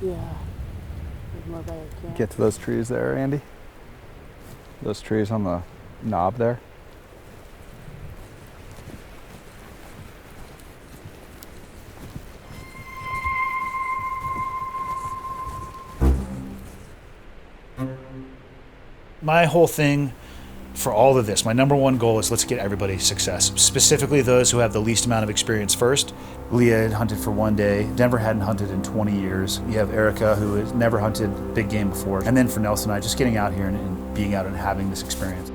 Yeah. More by your camp. Get to those trees there, Andy. Those trees on the knob there. My whole thing for all of this, my number one goal is let's get everybody success, specifically those who have the least amount of experience first. Leah had hunted for one day. Denver hadn't hunted in 20 years. You have Erica, who has never hunted big game before. And then for Nelson and I, just getting out here and being out and having this experience.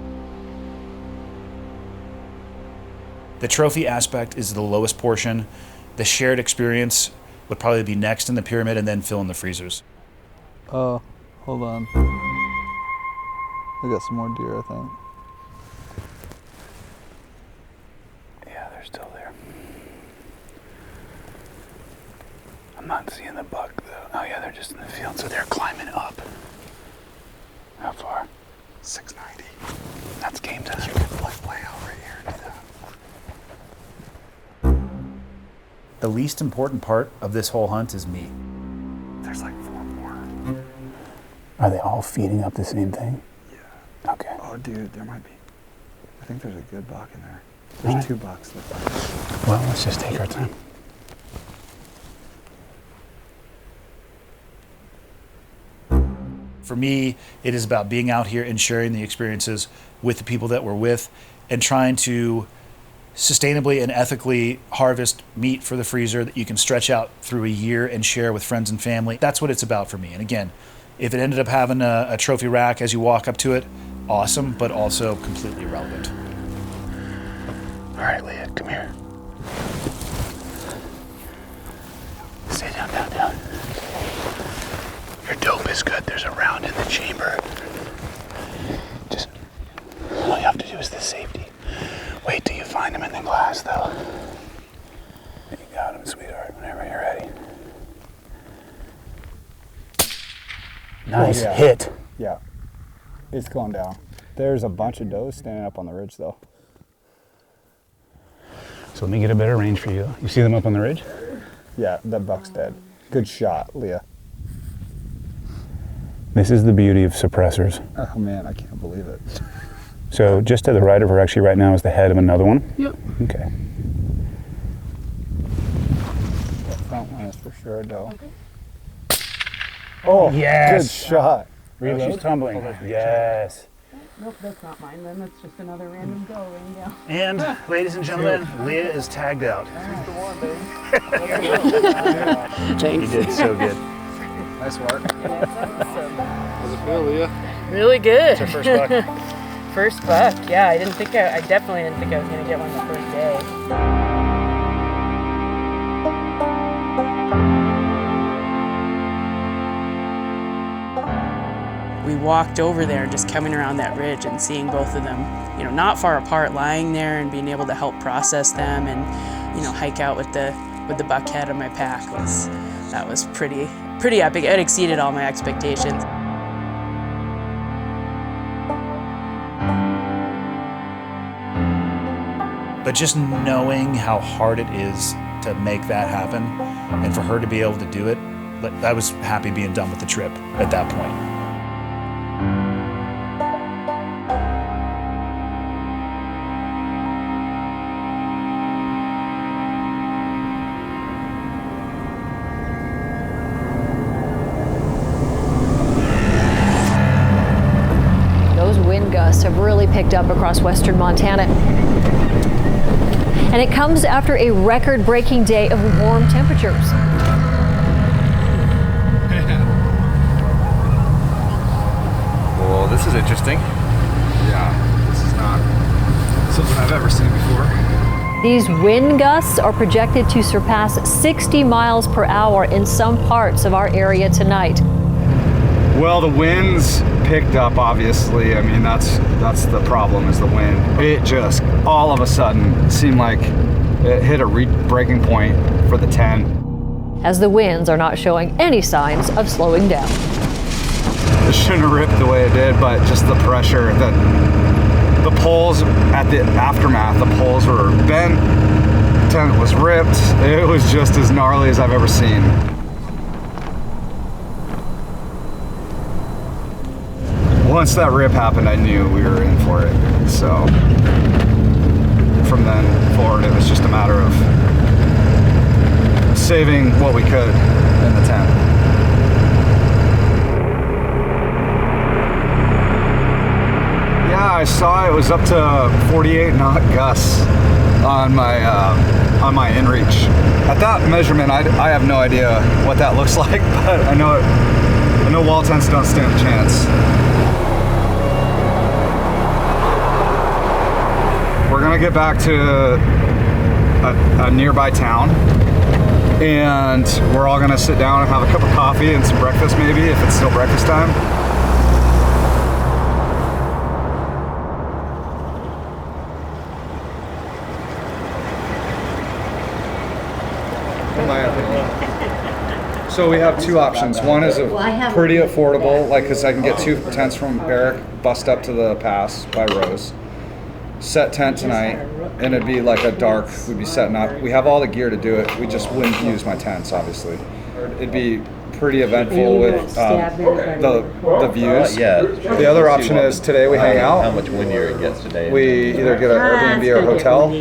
The trophy aspect is the lowest portion. The shared experience would probably be next in the pyramid and then fill in the freezers. Oh, hold on. I got some more deer, I think. Yeah, they're still there. I'm not seeing the buck though. Oh yeah, they're just in the field, so they're climbing up. How far? 690. That's game time. You can play out right here and do that. The least important part of this whole hunt is me. There's like 4 more. Are they all feeding up the same thing? Yeah. Okay. Oh, dude, there might be. I think there's a good buck in there. There's 2 bucks. Well, let's just take our time. For me, it is about being out here and sharing the experiences with the people that we're with and trying to sustainably and ethically harvest meat for the freezer that you can stretch out through a year and share with friends and family. That's what it's about for me. And again, if it ended up having a trophy rack as you walk up to it, awesome, but also completely irrelevant. All right, Leah, come here. Stay down. Your dope is good. There's a round in the chamber. Just, all you have to do is the safety. Wait till you find him in the glass, though. You got him, sweetheart, whenever you're ready. Nice hit. Yeah, it's going down. There's a bunch of does standing up on the ridge, though. So let me get a better range for you. You see them up on the ridge? Yeah, that buck's dead. Good shot, Leah. This is the beauty of suppressors. Oh man, I can't believe it. So just to the right of her, actually right now, is the head of another one? Yep. Okay. That front one is for sure a doe. Okay. Oh, yes! Good shot. Reload. She's tumbling. Yes. Nope, that's not mine then. That's just another random doe laying down. And, ladies and gentlemen, Leah is tagged out. She's the one, baby. Thanks. You did so good. Nice work. How's it feel, Leah? Really good. It's your first buck. First buck, yeah. I definitely didn't think I was gonna get one the first day. We walked over there, just coming around that ridge and seeing both of them, not far apart, lying there and being able to help process them and, hike out with the buck head on my pack was pretty epic. It exceeded all my expectations. But just knowing how hard it is to make that happen and for her to be able to do it, I was happy being done with the trip at that point. Have really picked up across western Montana. And it comes after a record-breaking day of warm temperatures. Well, this is interesting. Yeah, this is not something I've ever seen before. These wind gusts are projected to surpass 60 miles per hour in some parts of our area tonight. Well, the winds picked up, obviously. I mean, that's the problem, is the wind. It just all of a sudden seemed like it hit a breaking point for the 10. As the winds are not showing any signs of slowing down. It shouldn't have ripped the way it did, but just the pressure, the poles at the aftermath, the poles were bent, tent was ripped. It was just as gnarly as I've ever seen. once that rip happened, I knew we were in for it. So from then forward, it was just a matter of saving what we could in the tent. Yeah, I saw it was up to 48 knot gusts on my inReach. At that measurement, I have no idea what that looks like, but I know wall tents don't stand a chance. We're gonna get back to a nearby town, and we're all gonna sit down and have a cup of coffee and some breakfast, maybe, if it's still breakfast time. In my opinion. So we have two options. One is pretty affordable, like, because I can get 2 tents from Eric, bust up to the pass by Rose. Set tent tonight, and it'd be like a dark, we'd be setting up. We have all the gear to do it. We just wouldn't use my tents, obviously. It'd be pretty eventful with the views. Yeah. The other option is today we hang out. How much windier it gets today. We either get an Airbnb or a hotel.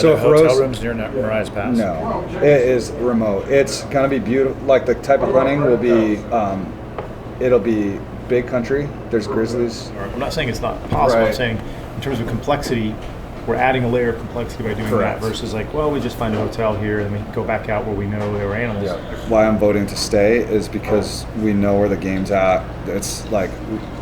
So if hotel Rose, rooms near Mariah's Pass? no, it is remote. It's gonna be beautiful. Like the type of hunting will be, it'll be big country. There's grizzlies. I'm not saying it's not possible. Right. I'm saying in terms of complexity, we're adding a layer of complexity by doing Correct. that versus like, well, we just find a hotel here and we go back out where we know there are animals. Yeah. Why I'm voting to stay is because we know where the game's at. It's like,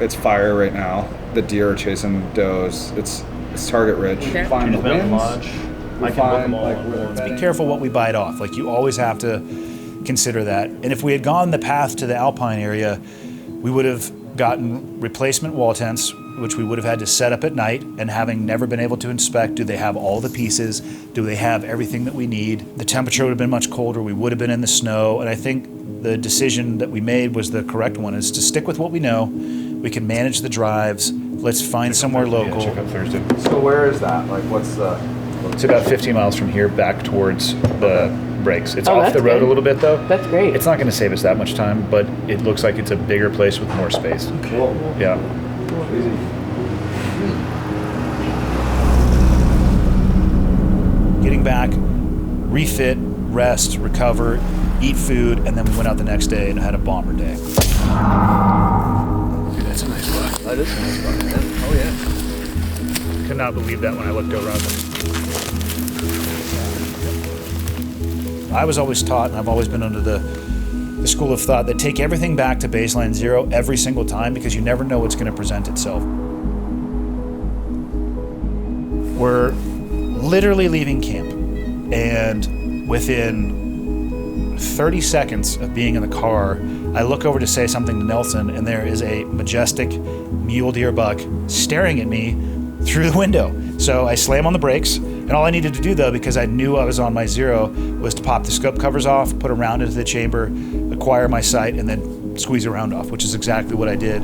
it's fire right now. The deer are chasing does. It's target rich. Find the Mountain winds. Lodge. We I can book find them all like at where they're once. Be bedding. careful what we bite off. Like, you always have to consider that. And if we had gone the path to the Alpine area, we would have gotten replacement wall tents, which we would have had to set up at night, and having never been able to inspect, do they have all the pieces? Do they have everything that we need? The temperature would have been much colder. We would have been in the snow. And I think the decision that we made was the correct one, is to stick with what we know. We can manage the drives. Let's find somewhere local. Yeah, check out Thursday. So where is that? Like, what's the? It's about 15 miles from here back towards the breaks. It's Oh, off that's the road good. a little bit, though. That's great. It's not going to save us that much time, but it looks like it's a bigger place with more space. Cool. Yeah. Easy. Getting back, refit, rest, recover, eat food, and then we went out the next day and had a bomber day. Dude, that's a nice buck. That is a nice buck. Oh yeah. Could not believe that when I looked over. I was always taught, and I've always been under the school of thought, that take everything back to baseline zero every single time, because you never know what's going to present itself. We're literally leaving camp, and within 30 seconds of being in the car, I look over to say something to Nelson, and there is a majestic mule deer buck staring at me through the window. So I slam on the brakes, and all I needed to do, though, because I knew I was on my zero, was to pop the scope covers off, put a round into the chamber, acquire my sight, and then squeeze a round off, which is exactly what I did.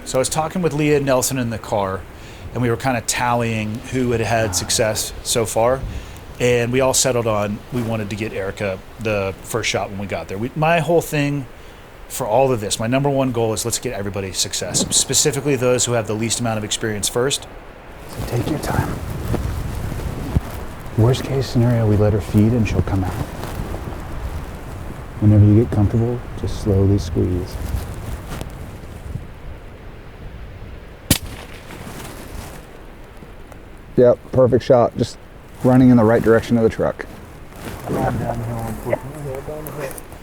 So I was talking with Leah and Nelson in the car, and we were kind of tallying who had had success so far, and we all settled on we wanted to get Erica the first shot when we got there. My whole thing for all of this, my number one goal is let's get everybody success, specifically those who have the least amount of experience first. So take your time. Worst case scenario, we let her feed and she'll come out. Whenever you get comfortable, just slowly squeeze. Yep, perfect shot. Just running in the right direction of the truck.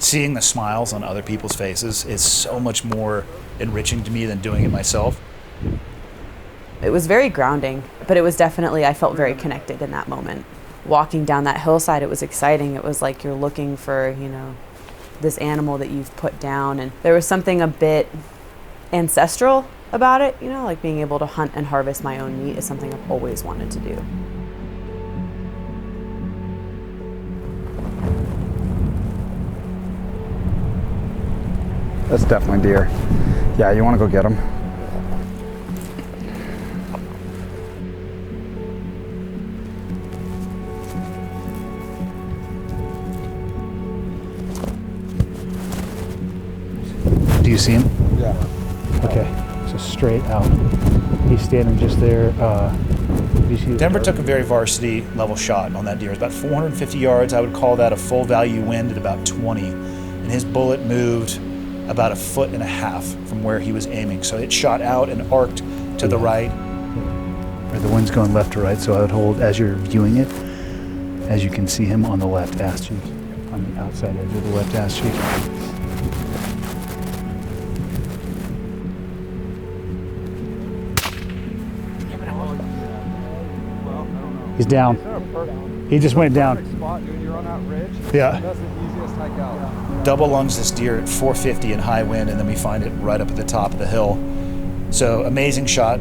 Seeing the smiles on other people's faces is so much more enriching to me than doing it myself. It was very grounding, but it was definitely, I felt very connected in that moment. Walking down that hillside, it was exciting. It was like you're looking for, this animal that you've put down. And there was something a bit ancestral about it, like being able to hunt and harvest my own meat is something I've always wanted to do. That's definitely deer. Yeah, you want to go get them? Do you see him? Yeah. Okay, so straight out. He's standing just there. Do you see the Denver dirt? took a very varsity level shot on that deer. It was about 450 yards. I would call that a full value wind at about 20. And his bullet moved about 1.5 feet from where he was aiming. So it shot out and arced to the right. Or the wind's going left to right, so I would hold as you're viewing it, as you can see him on the left ass cheek, on the outside edge of the left ass cheek. He's down. He just went down. Spot, dude. You're on that ridge. Yeah. That's the easiest hike out. Double lungs this deer at 450 in high wind, and then we find it right up at the top of the hill. So amazing shot.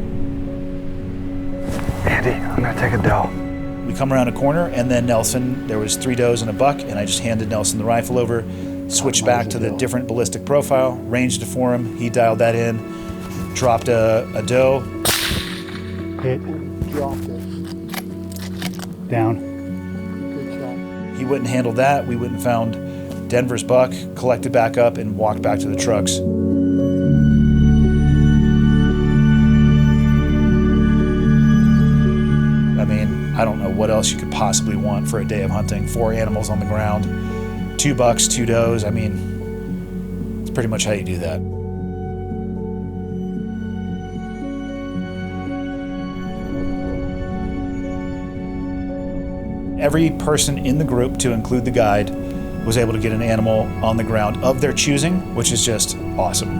Andy, I'm gonna take a doe. We come around a corner, and then Nelson, there was 3 does and a buck, and I just handed Nelson the rifle over, switched back to the different ballistic profile, ranged it for him. He dialed that in, dropped a doe. Hit. Dropped it. Down. Good shot. He wouldn't handle that. We went and found Denver's buck, collected back up, and walked back to the trucks. I mean, I don't know what else you could possibly want for a day of hunting. 4 animals on the ground, 2 bucks, 2 does. I mean, it's pretty much how you do that. Every person in the group, to include the guide, was able to get an animal on the ground of their choosing, which is just awesome.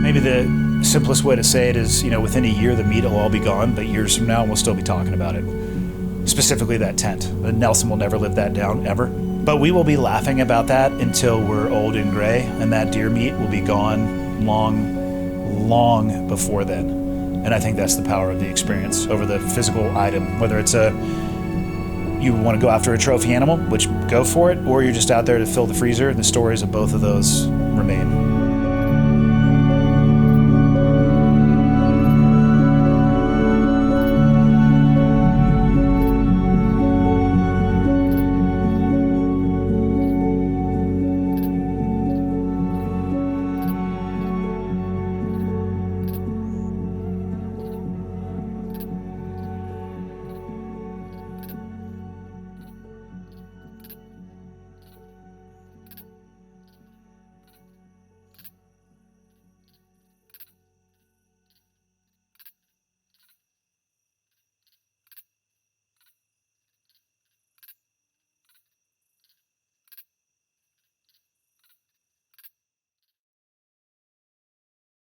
Maybe the simplest way to say it is, within a year the meat will all be gone, but years from now we'll still be talking about it. Specifically that tent. Nelson will never live that down, ever. But we will be laughing about that until we're old and gray, and that deer meat will be gone long before then. And I think that's the power of the experience over the physical item, whether it's you want to go after a trophy animal, which go for it, or you're just out there to fill the freezer. The stories of both of those remain.